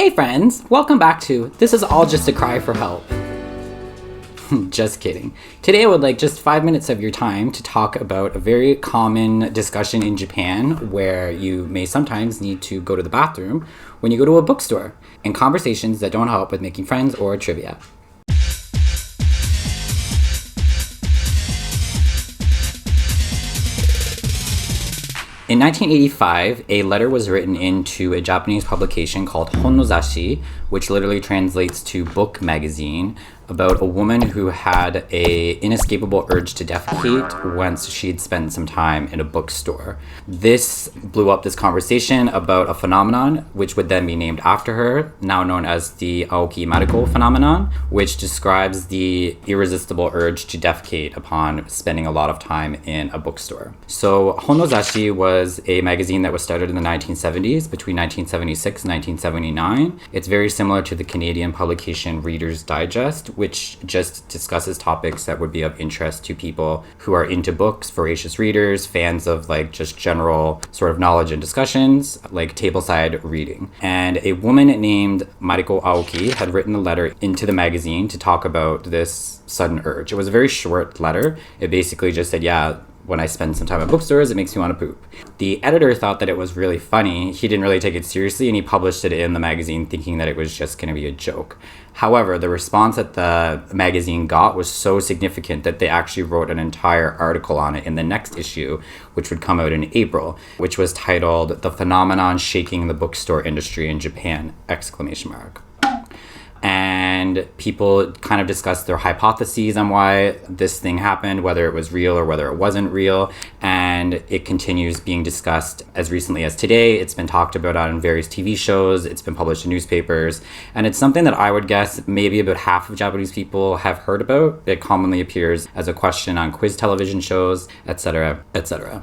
Hey friends, welcome back to This Is All Just a Cry for Help. Just kidding. Today I would like just 5 minutes of your time to talk about a very common discussion in Japan where you may sometimes need to go to the bathroom when you go to a bookstore, and conversations that don't help with making friends or trivia. In 1985, a letter was written into a Japanese publication called Honnozashi, which literally translates to book magazine, about a woman who had an inescapable urge to defecate once she'd spent some time in a bookstore. This blew up this conversation about a phenomenon which would then be named after her, now known as the Mariko Phenomenon, which describes the irresistible urge to defecate upon spending a lot of time in a bookstore. So Honnozashi was a magazine that was started in the 1970s, between 1976 and 1979. It's very similar to the Canadian publication Reader's Digest, which just discusses topics that would be of interest to people who are into books, voracious readers, fans of like just general sort of knowledge and discussions, like tableside reading. And a woman named Mariko Aoki had written a letter into the magazine to talk about this sudden urge. It was a very short letter. It basically just said, when I spend some time at bookstores, it makes me want to poop. The editor thought that it was really funny. He didn't really take it seriously, and he published it in the magazine thinking that it was just going to be a joke. However, the response that the magazine got was so significant that they actually wrote an entire article on it in the next issue, which would come out in April, which was titled "The Phenomenon Shaking the Bookstore Industry in Japan!" And people kind of discussed their hypotheses on why this thing happened, whether it was real or whether it wasn't real. And it continues being discussed as recently as today. It's been talked about on various TV shows. It's been published in newspapers. And it's something that I would guess maybe about half of Japanese people have heard about. It commonly appears as a question on quiz television shows, etc., etc.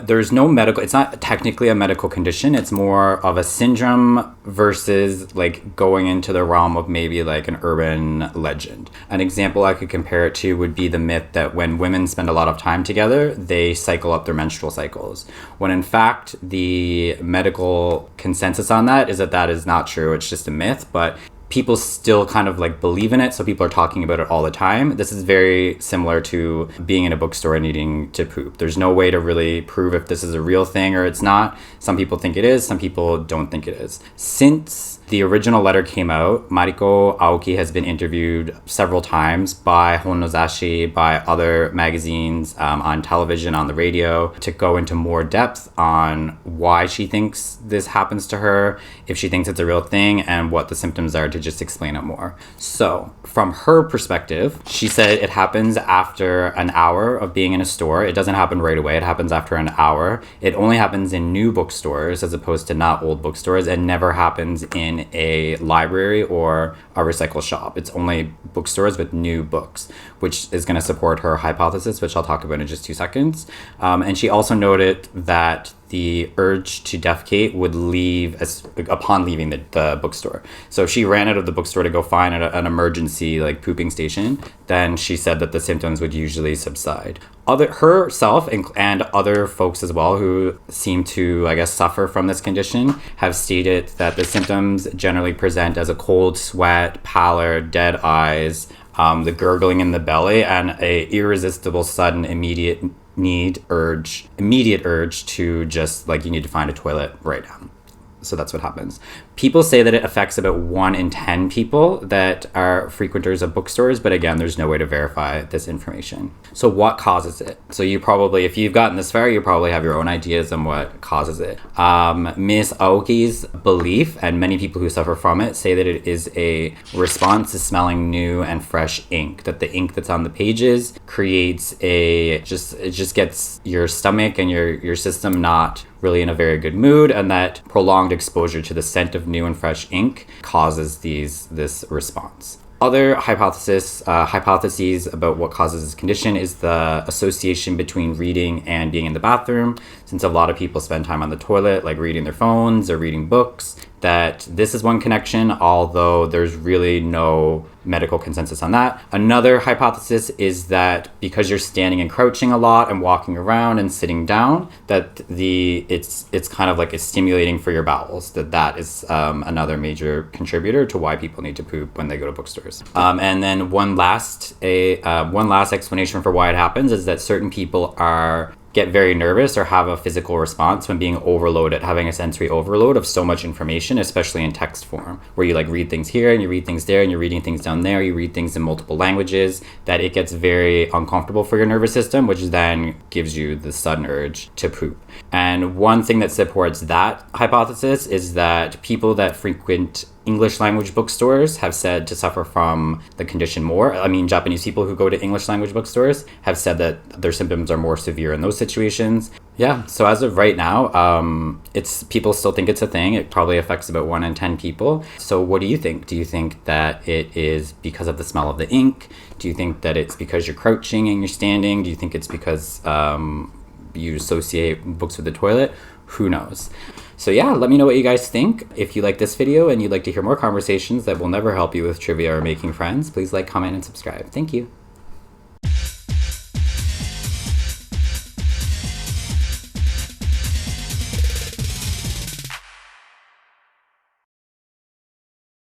There's no medical, it's not technically a medical condition. It's more of a syndrome versus like going into the realm of maybe like an urban legend. An example I could compare it to would be the myth that when women spend a lot of time together, they cycle up their menstrual cycles. When in fact, the medical consensus on that is that is not true. It's just a myth, but people still kind of like believe in it, so people are talking about it all the time. This is very similar to being in a bookstore and needing to poop. There's no way to really prove if this is a real thing or it's not. Some people think it is, some people don't think it is. Since the original letter came out, Mariko Aoki has been interviewed several times by Honnozashi, by other magazines, on television, on the radio, to go into more depth on why she thinks this happens to her, if she thinks it's a real thing, and what the symptoms are, to just explain it more. So, from her perspective, she said it happens after an hour of being in a store. It doesn't happen right away. It happens after an hour. It only happens in new bookstores as opposed to not old bookstores, and never happens in a library or a recycle shop. It's only bookstores with new books, which is going to support her hypothesis, which I'll talk about in just 2 seconds. And she also noted that the urge to defecate would leave upon leaving the bookstore. So if she ran out of the bookstore to go find an emergency like pooping station, then she said that the symptoms would usually subside. Herself and other folks as well who seem to, I guess, suffer from this condition have stated that the symptoms generally present as a cold sweat, pallor, dead eyes, the gurgling in the belly, and a irresistible, sudden, immediate urge to just like you need to find a toilet right now. So that's what happens. People say that it affects about 1 in 10 people that are frequenters of bookstores, but again, there's no way to verify this information. So what causes it? So you probably, if you've gotten this far, you probably have your own ideas on what causes it. Miss Aoki's belief, and many people who suffer from it, say that it is a response to smelling new and fresh ink, that the ink that's on the pages creates it just gets your stomach and your system not really in a very good mood, and that prolonged exposure to the scent of new and fresh ink causes this response. Other hypotheses about what causes this condition is the association between reading and being in the bathroom. Since a lot of people spend time on the toilet, like reading their phones or reading books, that this is one connection, although there's really no medical consensus on that. Another hypothesis is that because you're standing and crouching a lot and walking around and sitting down, that it's kind of like it's stimulating for your bowels. That is another major contributor to why people need to poop when they go to bookstores. And then one last explanation for why it happens is that certain people get very nervous or have a physical response when being overloaded, having a sensory overload of so much information, especially in text form, where you like read things here and you read things there and you're reading things down there, you read things in multiple languages, that it gets very uncomfortable for your nervous system, which then gives you the sudden urge to poop. And one thing that supports that hypothesis is that people that frequent English language bookstores have said to suffer from the condition more. I mean, Japanese people who go to English language bookstores have said that their symptoms are more severe in those situations. Yeah, so as of right now, people still think it's a thing. It probably affects about 1 in 10 people. So what do you think? Do you think that it is because of the smell of the ink? Do you think that it's because you're crouching and you're standing? Do you think it's because you associate books with the toilet? Who knows? So yeah, let me know what you guys think. If you like this video and you'd like to hear more conversations that will never help you with trivia or making friends, please like, comment, and subscribe. Thank you.